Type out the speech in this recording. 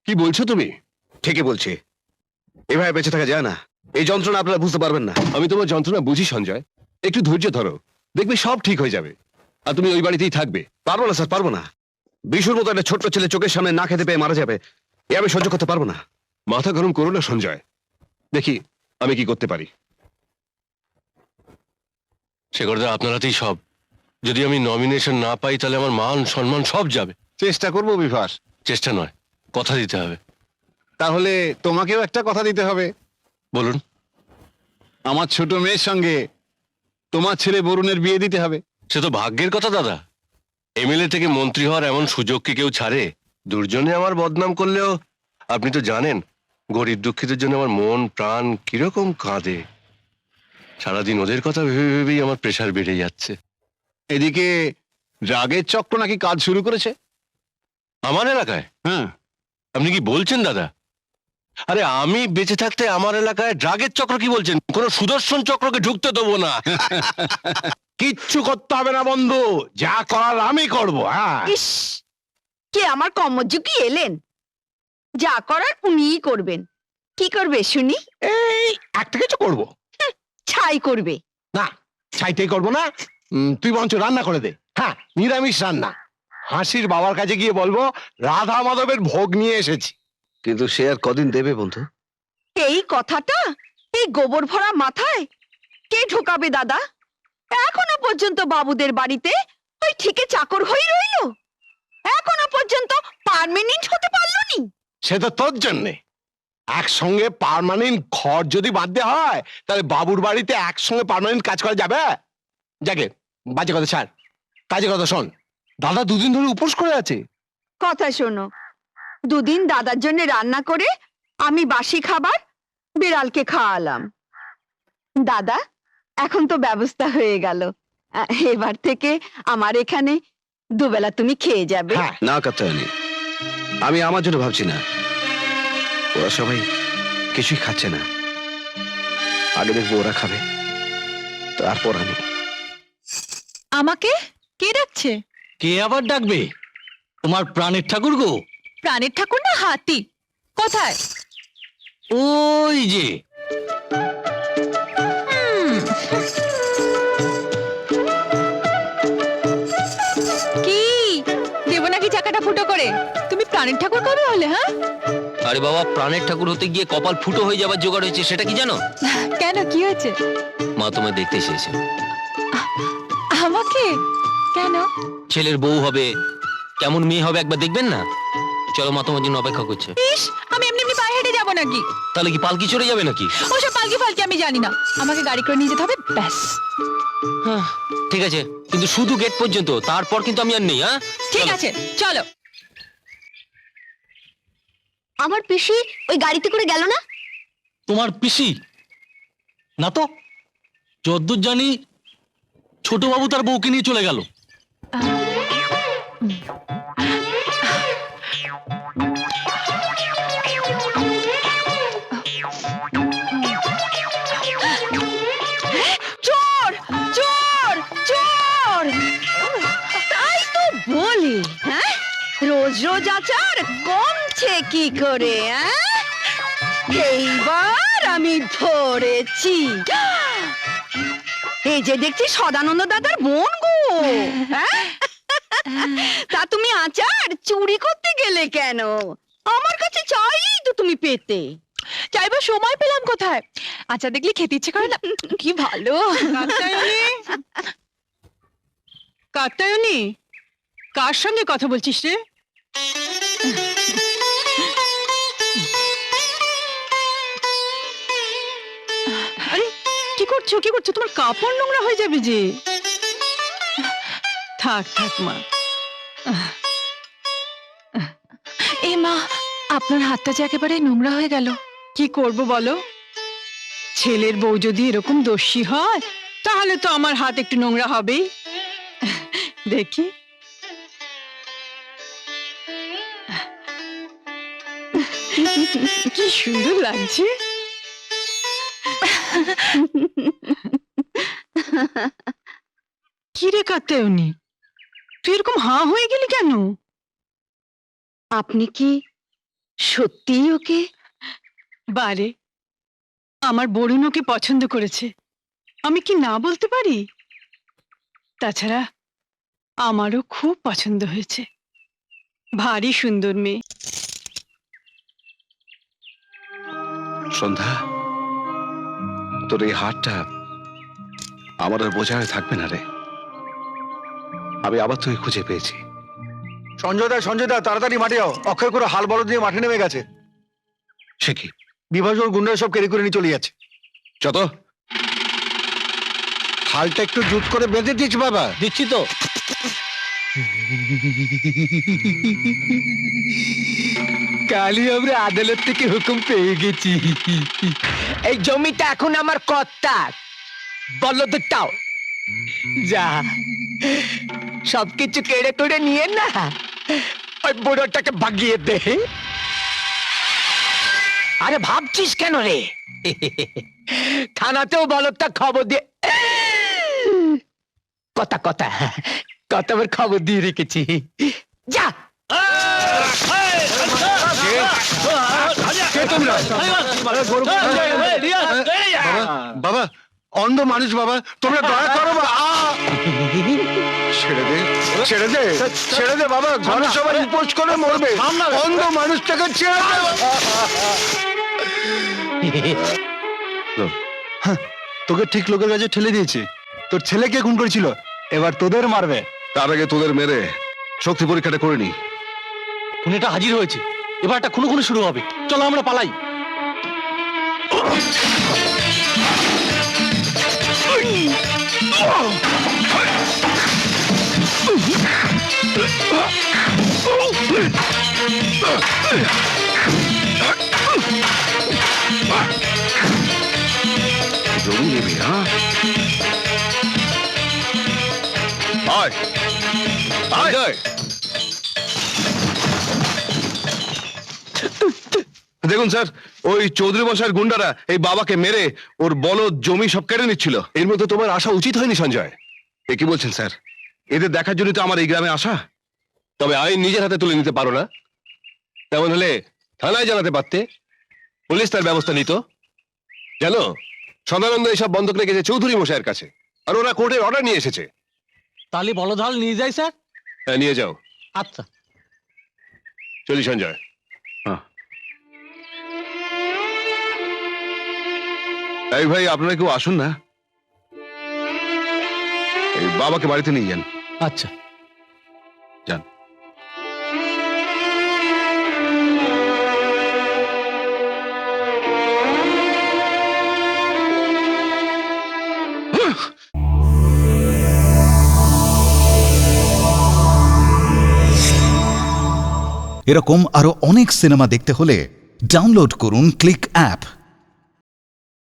কি বলছো তুমি? ঠিকই বলছি, এভাবে বেঁচে থাকা যায় না। এই যন্ত্রণা আপনারা বুঝতে পারবেন না। আমি তোমার যন্ত্রণা বুঝি সঞ্জয়, একটু ধৈর্য ধরো, দেখবে সব ঠিক হয়ে যাবে। আর তুমি ওই বাড়িতেই থাকবে। পারবো না স্যার, পারবো না। বিশুর মতো একটা ছোট্ট ছেলে চোখের সামনে না খেতে পেয়ে মারা যাবে, এ আমি সহ্য করতে পারবো না। মাথা গরম করো না সঞ্জয়, দেখি আমি কি করতে পারি। শেখরদা, আপনার হাতেই সব। যদি আমি নমিনেশন না পাই তাহলে আমার মান সম্মান সব যাবে। চেষ্টা করবো বিভাস। চেষ্টা নয়, কথা দিতে হবে। তাহলে তোমাকেও একটা কথা দিতে হবে। বলুন। আমার ছোট মেয়ের সঙ্গে তোমার ছেলে বরুণের বিয়ে দিতে হবে। সে তো ভাগ্যের কথা দাদা। এমএলএ থেকে মন্ত্রী হওয়ার এমন সুযোগ কি কেউ ছাড়ে? দুর্জনে আমার বদনাম করলেও আপনি তো জানেন গরিব দুঃখীদের জন্য আমার মন প্রাণ কিরকম কাঁদে। সারাদিন ওদের কথা ভেবে ভেবেই আমার প্রেশার বেড়ে যাচ্ছে। এদিকে রাগের চক্র নাকি কাজ শুরু করেছে আমার এলাকায়? হ্যাঁ। আপনি কি বলছেন দাদা? আরে আমি বেঁচে থাকতে আমার এলাকায় ড্রাগের চক্র কি বলছেন? কোন সুদর্শন চক্রকে ঢুকতে দেবো না। কিচ্ছু করতে হবে না বন্ধু, যা করার আমি করবো। হ্যাঁ, ইস, কে আমার কর্মযোগী এলেন, যা করার উনিই করবেন। কি করবে শুনি? এই একটা কিছু করবো ছাই করবে। না, ছাইটাই করবো না। তুই বরঞ্চ রান্না করে দে। হ্যাঁ, নিরামিষ রান্না। হাসির বাবার কাছে গিয়ে বলবো রাধা মাধবের ভোগ নিয়ে এসেছি। কিন্তু সে আর কদিন দেবে বন্ধু? এই কথাটা এই গোবর ভরা মাথায় কে ঢোকাবে দাদা? এখনো পর্যন্ত বাবুদের বাড়িতে ওই ঠিকে চাকর হয়ে রইলো, এখনো পর্যন্ত পার্মানেন্ট হতে পারলো নি। সে তো তোর জন্যে। একসঙ্গে পার্মানেন্ট ঘর যদি বাঁধতে হয় তাহলে বাবুর বাড়িতে একসঙ্গে পার্মানেন্ট কাজ করা যাবে? যাকে বাজে কথা ছাড়, কাজে কথা শোন। দাদা দুদিন ধরে উপোস করে আছে। কথা শোনো, দুদিন দাদার জন্য রান্না করে আমি বাসি খাবার বিড়ালকে খাওয়ালাম। দাদা, এখন তো ব্যবস্থা হয়ে গেল, এবার থেকে আমার এখানে দুবেলা তুমি খেয়ে যাবে। হ্যাঁ, না কাত্যায়নী, আমি আমার জন্য ভাবছি না। ওরা সবাই কিছুই খাচ্ছে না, আগে দেখবো ওরা খাবে, তারপর আমি। আমাকে কে ডাকছে? কে আবার ডাকবে? তোমার প্রাণের ঠাকুর গো। প্রাণের ঠাকুর না হাতি? কোথায়? ওই যে। কি দেব নাকি চাকাটা ফুটো করে? তুমি প্রাণের ঠাকুর কবে হলে? হ্যাঁ, আরে বাবা, প্রাণের ঠাকুর হতে গিয়ে কপাল ফুটো হয়ে যাবার জোগাড় হয়েছে, সেটা কি জানো? কেন, কি হয়েছে? মা তোমায় দেখতে এসেছে। আমাকে কেন? ছেলের বউ হবে, কেমন মেয়ে হবে একবার দেখবেন না? চলো, মা তোমার জন্য অপেক্ষা করছে। ইস, আমি এমনি এমনি পায়ে হেঁটে যাবো নাকি? তাহলে কি পালকি চড়ে যাবে নাকি? ওসব পালকি ফালকি আমি জানি না, আমাকে গাড়ি করে নিয়ে যেতে হবে ব্যাস। হ্যাঁ, ঠিক আছে, কিন্তু শুধু গেট পর্যন্ত, তারপর কিন্তু আমি আর নেই। হ্যাঁ, ঠিক চলো। আছে, চলো। আমার পিসি ওই গাড়িতে করে গেল না? তোমার পিসি না তো, যদ্দূর জানি ছোট বাবু তার বউকে নিয়ে চলে গেল। চোর চোর চোর! তাই তো বলি, হ্যাঁ, রোজ রোজ আচার কমছে কি করে? এইবার আমি ধরেছি। এই যে দেখছি সদানন্দ দাদার বোন গো। হ্যাঁ? তা তুমি আচার চুরি করতে গেলে কেন? আমার কাছে চাইলেই তো তুমি পেতে। চাইবার সময় পেলাম কোথায়? আচ্ছা, দেখলি খেতে ইচ্ছে করে না? কি ভালো। কাত্যায়নী, কার সঙ্গে কথা বলছিস রে? আরে কি করছো, কি করছো? তোমার কাপড় নোংরা হয়ে যাবে যে। থাক থাক মা। এ মা, আপনার হাতটা যে একেবারে নোংরা হয়ে গেল। কি করব বলো? ছেলের বউ যদি এরকম দোষী হয় তাহলে তো আমার হাত একটু নোংরা হবেই। দেখি। কি সুন্দর লাগছে। কি রে কাত্যায়নী, তুই এরকম হাঁ হয়ে গেলি কেন? আপনি কি সত্যিই ওকে? বারে, আমার বরুণ ওকে পছন্দ করেছে, আমি কি না বলতে পারি? তাছাড়া আমারও খুব পছন্দ হয়েছে, ভারী সুন্দর মেয়ে। সন্ধ্যা, তোর এই হাতটা আমার আর বোঝা হয়ে থাকবে না রে। আমি আবার তোকে খুঁজে পেয়েছি। সঞ্জয় দা তাড়াতাড়ি মাঠে যাও, অক্ষয় করে হাল বলদ দিয়ে মাঠে নেমে গেছে। সে কি? বিভাজন গুন্ডারা সব কেড়ে করে নিয়ে চলে যাচ্ছে। যত হালটা একটু জুত করে বেঁধে দিয়েছি বাবা। দিচ্ছি তো। কালই আমরা আদালত থেকে হুকুম পেয়ে গেছি, এই জমিটা এখন আমার কর্তার, বলদটাও। যা সবকিছু কেড়ে করে নিয়ে না ওই বুড়োটাকে ভাগিয়ে দে। আরে ভাবছিস কেন রে? থানাতেও বলদটা খবর দিয়ে কথা আমার খবর দিয়ে রেখেছি। যা বাবা অন্ধ মানুষ বাবা, তোমরা দয়া করো বাবা। ছেড়ে দে ছেড়ে দে ছেড়ে দে বাবা, ঘরে সবাই উপোস করে মরবে। অন্ধ মানুষটাকে ছেড়ে দে। তোকে ঠিক লোকের কাছে ঠেলে দিয়েছে, তোর ছেলেকে খুন করেছিল, এবার তোদের মারবে। তার আগে তোদের মেরে শক্তি পরীক্ষাটা করে নি। খুনিটা হাজির হয়েছে, এবার একটা খুনো শুরু হবে। চলো আমরা পালাই। জমি নেবে? হ্যাঁ, আয় আয় আয়। দেখুন স্যার, ওই চৌধুরী মশাইয়ের গুন্ডারা এই বাবাকে মেরে ওর বলদ জমি সব কেড়ে নিচ্ছিল। এর মধ্যে তোমার আসা উচিত হয়নি সঞ্জয়। এ কি বলছেন স্যার? এদের দেখার জন্য তো আমার এই গ্রামে আসা। তবে আইন নিজের হাতে তুলে নিতে পারো না? তেমন হলে থানায় জানাতে পারতে, পুলিশ তার ব্যবস্থা নিত। জানো, সদানন্দ এসব বন্ধক রেখেছে চৌধুরী মশাইয়ের কাছে, আর ওরা কোর্টের অর্ডার নিয়ে এসেছে। তাহলে বলধাল নিয়ে যাই স্যার। হ্যাঁ, নিয়ে যাও। আচ্ছা চলি সঞ্জয়। হ্যাঁ। এই ভাই, আপনারা কেউ আসুন না, এই বাবাকে বাড়িতে নিয়ে যান। আচ্ছা। যান। এরকম আরো অনেক সিনেমা দেখতে হলে ডাউনলোড করুন ক্লিক অ্যাপ।